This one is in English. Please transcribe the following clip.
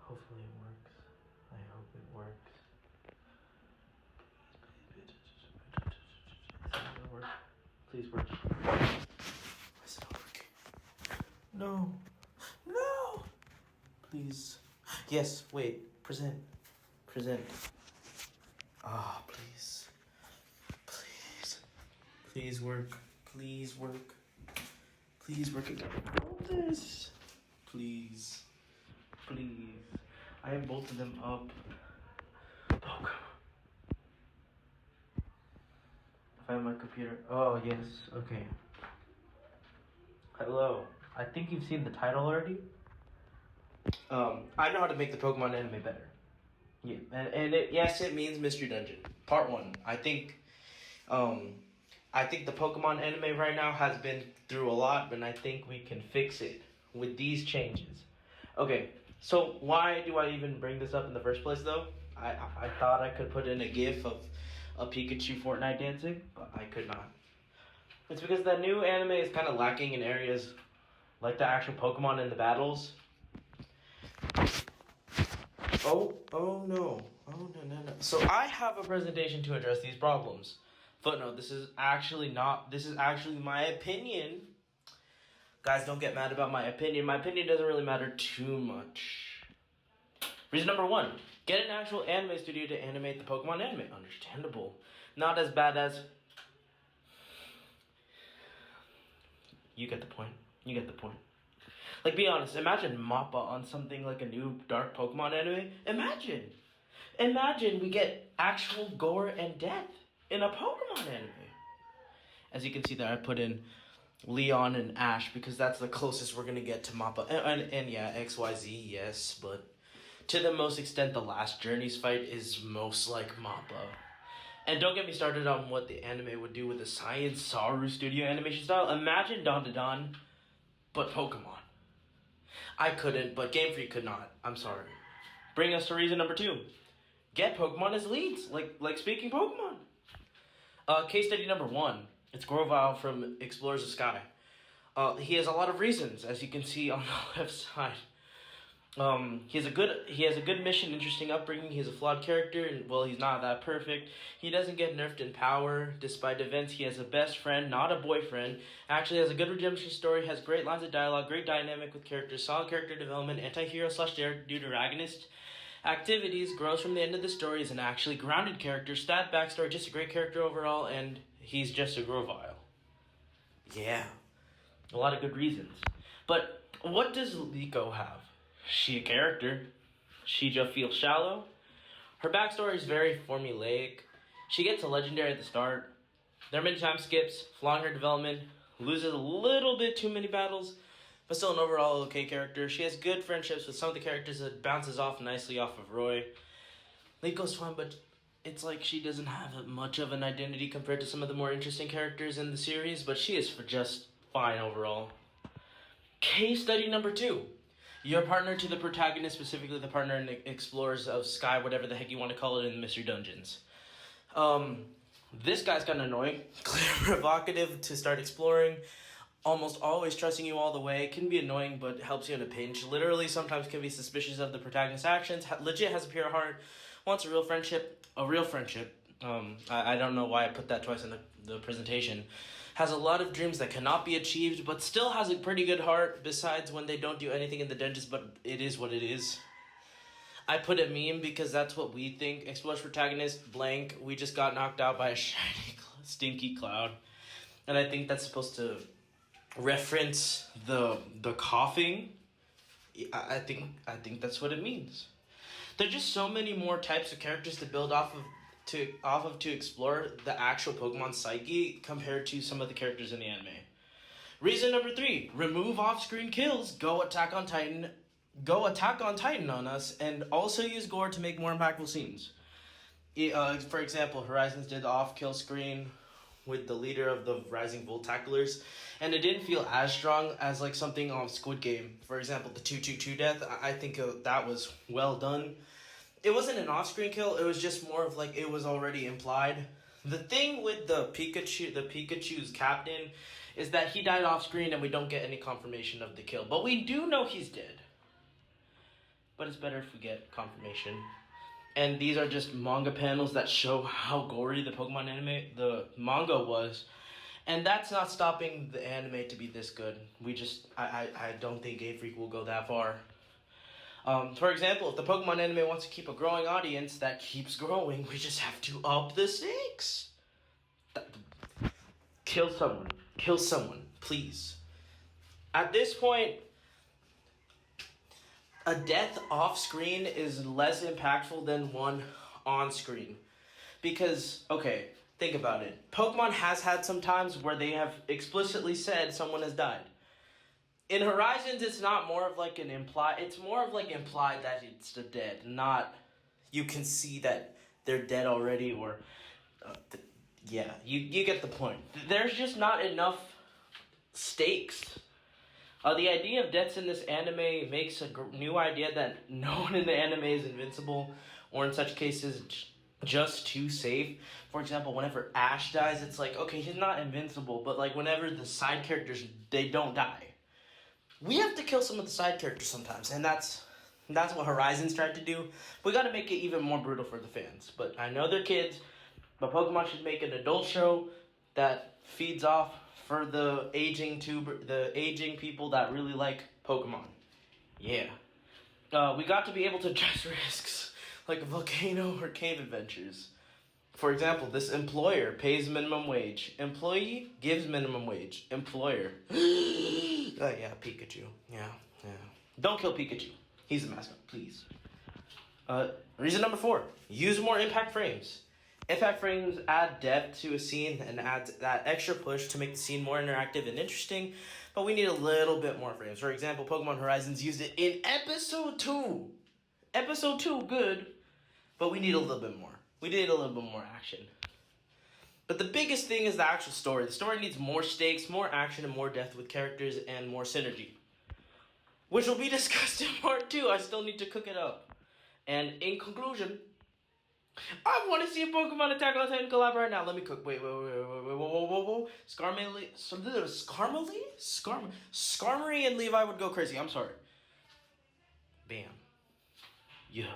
Hopefully it works. I hope it works. Is it gonna work? Please work. Is it not working? No. No! Please. Yes, wait. Present. Ah, please. Please. Please work. Please work. Please work again. This. Please. I have both of them up. Oh, come on. If I have my computer. Oh, yes. Okay. Hello. I think you've seen the title already. I know how to make the Pokemon anime better. Yeah, and it means Mystery Dungeon Part 1. I think the Pokemon anime right now has been through a lot, but I think we can fix it with these changes. Okay, so why do I even bring this up in the first place, though? I thought I could put in a GIF of a Pikachu Fortnite dancing, but I could not. It's because the new anime is kind of lacking in areas like the actual Pokemon in the battles. Oh no. So I have a presentation to address these problems. Footnote, this is actually my opinion. Guys, don't get mad about my opinion. My opinion doesn't really matter too much. Reason number 1, get an actual anime studio to animate the Pokemon anime. Understandable. Not as bad as... You get the point. Like, be honest, imagine Mappa on something like a new Dark Pokemon anime. Imagine we get actual gore and death in a Pokemon anime. As you can see there, I put in Leon and Ash because that's the closest we're going to get to Mappa. And yeah, XYZ, yes, but to the most extent, the last Journeys fight is most like Mappa. And don't get me started on what the anime would do with the Science Saru Studio animation style. Imagine Don to Don, but Pokemon. I couldn't, but Game Freak could not. I'm sorry. Bring us to reason number 2. Get Pokemon as leads, like speaking Pokemon. Case study number 1. It's Grovyle from Explorers of Sky. He has a lot of reasons, as you can see on the left side. He has a good mission, interesting upbringing. He's a flawed character, and well, he's not that perfect. He doesn't get nerfed in power despite events. He has a best friend, not a boyfriend. Actually has a good redemption story, has great lines of dialogue, great dynamic with characters, solid character development, anti-hero/dude agonist activities, grows from the end of the story, is an actually grounded character, stat backstory, just a great character overall, and he's just a Grovyle. Yeah, a lot of good reasons. But what does Liko have? She a character. She just feels shallow. Her backstory is very formulaic. She gets a legendary at the start. There are many time skips, flawing her development, loses a little bit too many battles, but still an overall okay character. She has good friendships with some of the characters that bounces off nicely off of Roy. Liko's fun, but it's like she doesn't have much of an identity compared to some of the more interesting characters in the series, but she is just fine overall. Case study number 2. Your partner to the protagonist, specifically the partner in Explorers of Sky, whatever the heck you want to call it in the Mystery Dungeons. This guy's kind of annoying. Clear, provocative to start exploring. Almost always trusting you all the way. Can be annoying, but helps you in a pinch. Literally, sometimes can be suspicious of the protagonist's actions. Legit has a pure heart. Wants a real friendship. I don't know why I put that twice in the presentation. Has a lot of dreams that cannot be achieved, but still has a pretty good heart, besides when they don't do anything in the dungeons, but it is what it is. I put a meme because that's what we think. Explorers protagonist, blank, we just got knocked out by a shiny, stinky cloud. And I think that's supposed to reference the coughing. I think that's what it means. There are just so many more types of characters to build off of to explore the actual Pokemon psyche compared to some of the characters in the anime. Reason number 3, remove off-screen kills, go attack on Titan on us, and also use gore to make more impactful scenes. For example, Horizons did the off-kill screen with the leader of the Rising Voltaclers, and it didn't feel as strong as like something on Squid Game. For example, the 222 death, I think that was well done. It wasn't an off-screen kill, it was just more of like it was already implied. The thing with the Pikachu's captain, is that he died off-screen and we don't get any confirmation of the kill. But we do know he's dead. but it's better if we get confirmation. And these are just manga panels that show how gory the the manga was. And that's not stopping the anime to be this good. I don't think Game Freak will go that far. For example, if the Pokemon anime wants to keep a growing audience that keeps growing, we just have to up the stakes. Kill someone. Kill someone, please. At this point, a death off screen is less impactful than one on screen. Because, okay, think about it. Pokemon has had some times where they have explicitly said someone has died. In Horizons, it's not more of like an implied, it's more of like implied that it's the dead, not you can see that they're dead already or, yeah, you get the point. There's just not enough stakes. The idea of deaths in this anime makes a new idea that no one in the anime is invincible, or in such cases, just too safe. For example, whenever Ash dies, it's like, okay, he's not invincible, but like whenever the side characters, they don't die. We have to kill some of the side characters sometimes, and that's what Horizons tried to do. We gotta make it even more brutal for the fans. But I know they're kids, but Pokemon should make an adult show that feeds off for the aging people that really like Pokemon. Yeah. We got to be able to address risks like volcano or cave adventures. For example, this employer pays minimum wage. Employee gives minimum wage. Employer. Yeah, Pikachu. Yeah. Don't kill Pikachu. He's the mascot, please. Reason number 4. Use more impact frames. Impact frames add depth to a scene and adds that extra push to make the scene more interactive and interesting, but we need a little bit more frames. For example, Pokemon Horizons used it in Episode 2. Episode 2, good, but we need a little bit more. We need a little bit more action. But the biggest thing is the actual story. The story needs more stakes, more action, and more depth with characters and more synergy, which will be discussed in part 2. I still need to cook it up. And in conclusion, I want to see a Pokemon Attack on Titan collab right now. Let me cook. Wait. Whoa. Skarmory and Levi would go crazy. I'm sorry. Bam. Yeah.